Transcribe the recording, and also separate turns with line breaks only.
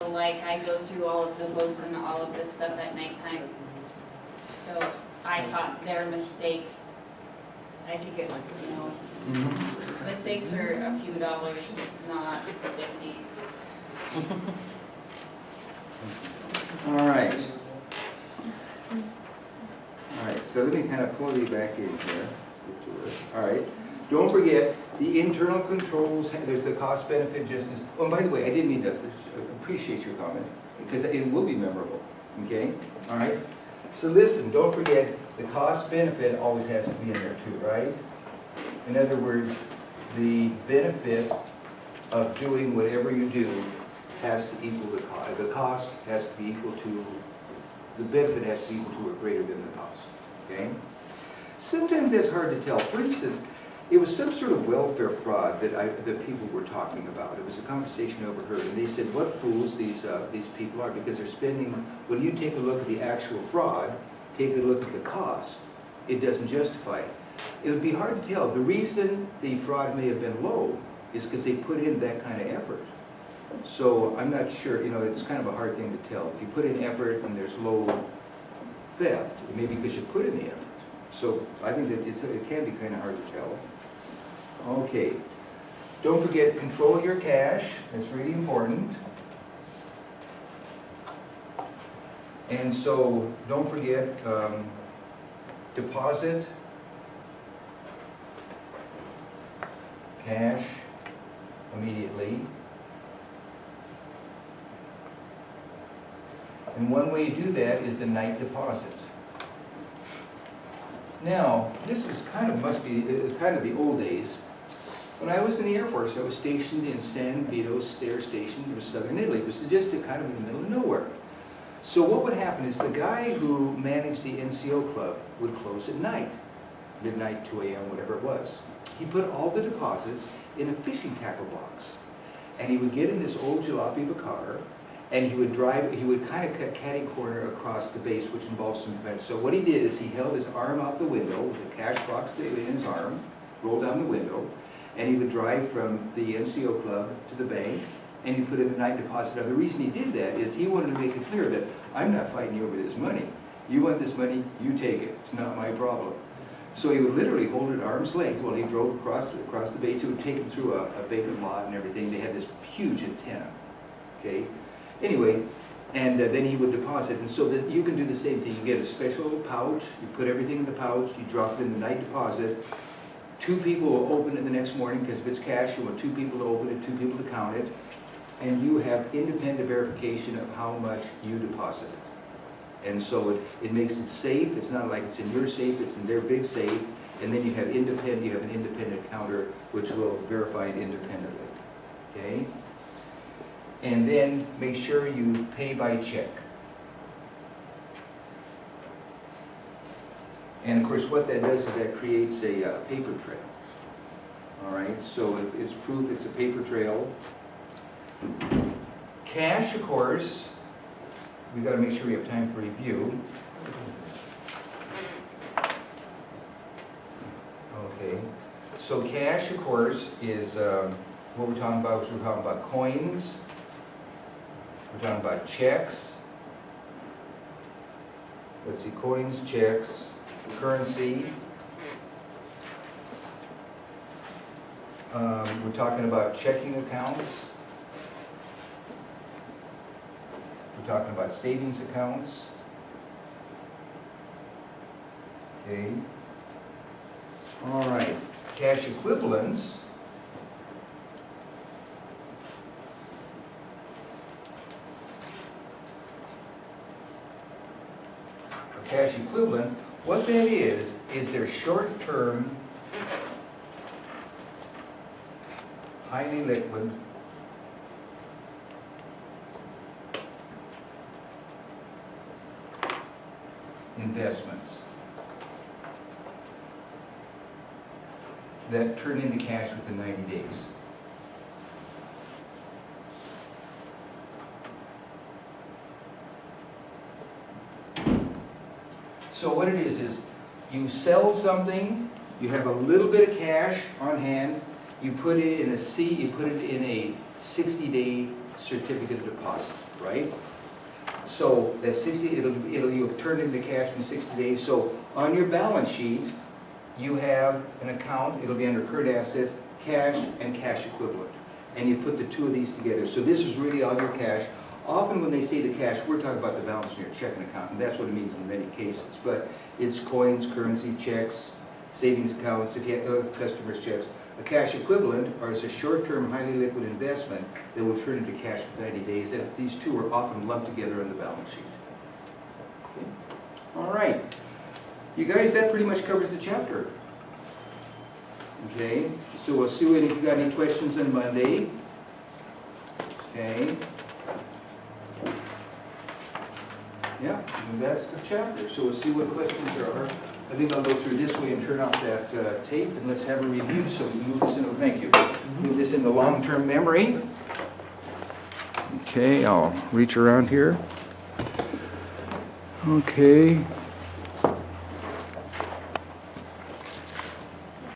Like, I go through all of the books and all of this stuff at nighttime. So I caught their mistakes. I think it, you know, mistakes are a few dollars, not fifties.
All right. All right, so let me kind of pull you back in here. Let's get to it. All right. Don't forget, the internal controls, there's the cost-benefit justice. Oh, and by the way, I didn't mean to appreciate your comment, because it will be memorable, okay? All right? So listen, don't forget, the cost-benefit always has to be in there too, right? In other words, the benefit of doing whatever you do has to equal the cost. The cost has to be equal to, the benefit has to be equal to or greater than the cost, okay? Sometimes that's hard to tell. For instance, it was some sort of welfare fraud that people were talking about. It was a conversation I overheard, and they said, what fools these people are, because they're spending, when you take a look at the actual fraud, take a look at the cost, it doesn't justify it. It would be hard to tell. The reason the fraud may have been low is because they put in that kind of effort. So I'm not sure, you know, it's kind of a hard thing to tell. If you put in effort and there's low theft, it may be because you put in the effort. So I think that it can be kind of hard to tell. Okay. Don't forget, control your cash. That's really important. And so don't forget, deposit cash immediately. And one way you do that is the night deposit. Now, this is kind of, must be kind of the old days. When I was in the Air Force, I was stationed in San Vito Air Station in southern Italy. It was just kind of in the middle of nowhere. So what would happen is the guy who managed the NCO club would close at night, midnight, 2 a.m., whatever it was. He put all the deposits in a fishing tackle box. And he would get in this old jalopy of a car, and he would drive, he would kind of cut catty corner across the base, which involves some events. So what he did is he held his arm out the window, with the cash box in his arm, rolled down the window, and he would drive from the NCO club to the bank, and he put in the night deposit. Now the reason he did that is he wanted to make it clear that I'm not fighting you over this money. You want this money, you take it. It's not my problem. So he would literally hold it at arm's length while he drove across the base. He would take him through a vacant lot and everything. They had this huge antenna, okay? Anyway, and then he would deposit. And so that you can do the same thing. You get a special little pouch, you put everything in the pouch, you drop it in the night deposit. 2 people will open it the next morning, because if it's cash, you want 2 people to open it, 2 people to count it. And you have independent verification of how much you deposited. And so it makes it safe. It's not like it's in your safe, it's in their big safe. And then you have an independent counter which will verify it independently, okay? And then make sure you pay by check. And of course what that does is that creates a paper trail. All right, so it's proof it's a paper trail. Cash, of course, we've got to make sure we have time for review. Okay, so cash, of course, is what we're talking about. We're talking about coins. We're talking about checks. Let's see, coins, checks, currency. We're talking about checking accounts. We're talking about savings accounts. Okay. All right. Cash equivalents. A cash equivalent, what that is their short-term, highly liquid investments that turn into cash within 90 days. So what it is you sell something, you have a little bit of cash on hand, you put it in a 60-day certificate of deposit. right? So that 60, you'll turn it into cash in 60 days. So on your balance sheet, you have an account, it'll be under current assets, cash and cash equivalent. And you put the two of these together. So this is really all your cash. Often when they say the cash, we're talking about the balance in your checking account, and that's what it means in many cases. But it's coins, currency, checks, savings accounts, customers' checks. A cash equivalent, or it's a short-term, highly liquid investment that will turn into cash in 90 days. And these two are often lumped together on the balance sheet. Okay. All right. You guys, that pretty much covers the chapter. Okay, so we'll see if you've got any questions on Monday. Okay. Yeah, and that's the chapter. So we'll see what questions there are. I think I'll go through this way and turn off that tape, and let's have a review. So we move this into, thank you, move this into long-term memory. Okay, I'll reach around here. Okay.